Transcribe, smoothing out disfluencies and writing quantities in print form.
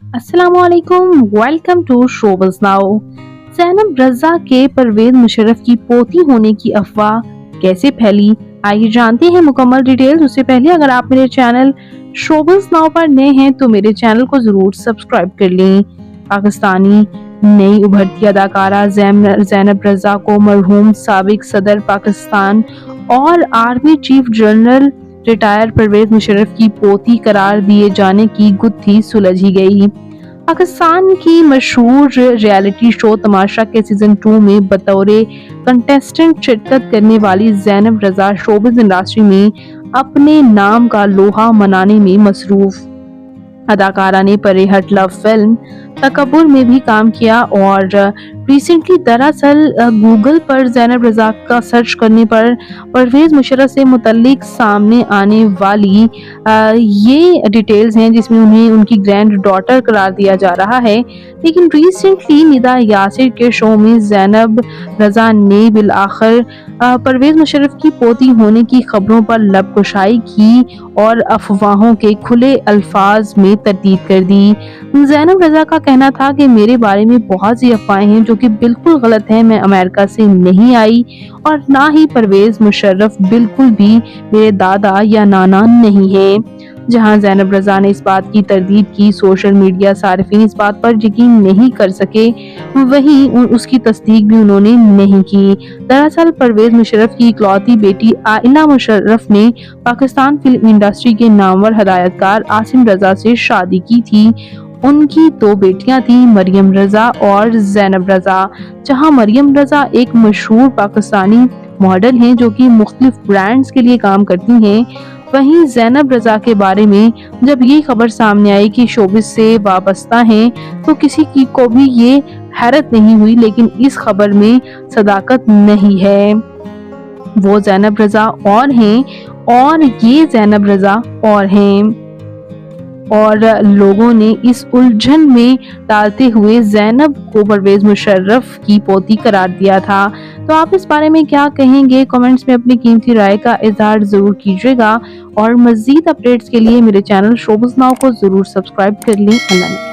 अस्सलाम वालेकुम, welcome to शोबज़ now. Zainab रज़ा के परवेज़ मुशर्रफ की पोती होने की अफवाह कैसे फैली, आइए जानते हैं मुकम्मल डिटेल्स। उससे पहले अगर आप मेरे चैनल शोबज़ नाउ पर नए हैं तो मेरे चैनल को ज़रूर सब्सक्राइब कर लें। पाकिस्तानी नई उभरती अदाकारा ज़ैनब रज़ा को मरहूम साबिक सदर पाकिस्तान और army chief general retired Pervez Musharraf की पोती करार दिए जाने की गुत्थी सुलझी गई। पाकिस्तान की मशहूर रियलिटी शो तमाशा के सीजन 2 में बतौर कंटेस्टेंट शिरकत करने वाली ज़ैनब रज़ा शोबिज़ इंडस्ट्री में अपने नाम का लोहा मनाने में मसरूफ। अदाकारा ने परे हट लव फिल्म तकब्बुर में भी काम किया और रिसेंटली दरअसल गूगल पर ज़ैनब रज़ा का सर्च करने पर परवेज़ मुशर्रफ से मुतल्लिक सामने आने वाली ये डिटेल्स हैं जिसमें उन्हें उनकी ग्रैंड डॉटर करार दिया जा रहा है। लेकिन रिसेंटली निदा यासिर के शो में ज़ैनब रज़ा ने बिलआखिर परवेज़ मुशर्रफ की पोती होने की खबरों पर लबकुशाई की और अफवाहों के खुले अल्फाज में तरदीद कर दी। ज़ैनब रज़ा का कहना था कि मेरे बारे में बहुत सी अफवाहें हैं जो कि बिल्कुल गलत है। मैं अमेरिका से नहीं आई और ना ही परवेज़ मुशर्रफ बिल्कुल भी मेरे दादा या नाना नहीं है। जहां ज़ैनब रज़ा ने इस बात की तरदीद की, सोशल मीडिया सार्फिन इस बात पर यकीन नहीं कर सके, वहीं उसकी तस्दीक भी उन्होंने नहीं की। दरअसल परवेज़ मुशर्रफ की इकलौती बेटी आइला मुशर्रफ ने पाकिस्तान फिल्म इंडस्ट्री के नामवर हदायतकार आसिम रज़ा से शादी की थी। उनकी दो बेटियां थीं, मरियम रज़ा और ज़ैनब रज़ा। जहां मरियम रज़ा एक मशहूर पाकिस्तानी मॉडल हैं जो कि मुख्तलिफ ब्रांड्स के लिए काम करती हैं। वहीं ज़ैनब रज़ा के बारे में जब ये खबर सामने आई कि शोबिस से वाबस्ता हैं तो किसी की को भी ये हैरत नहीं हुई, लेकिन इस खबर में सदाकत नहीं है। वो ज़ैनब रज़ा और हैं और ये ज़ैनब रज़ा और हैं और लोगों ने इस उलझन में डालते हुए ज़ैनब को परवेज़ मुशर्रफ की पोती करार दिया था। तो आप इस बारे में क्या कहेंगे? कमेंट्स में अपनी कीमती राय का इज़हार ज़रूर कीजिएगा और मज़ीद अपडेट्स के लिए मेरे चैनल शोबज़ नाउ को ज़रूर सब्सक्राइब कर लें। अल्लाह।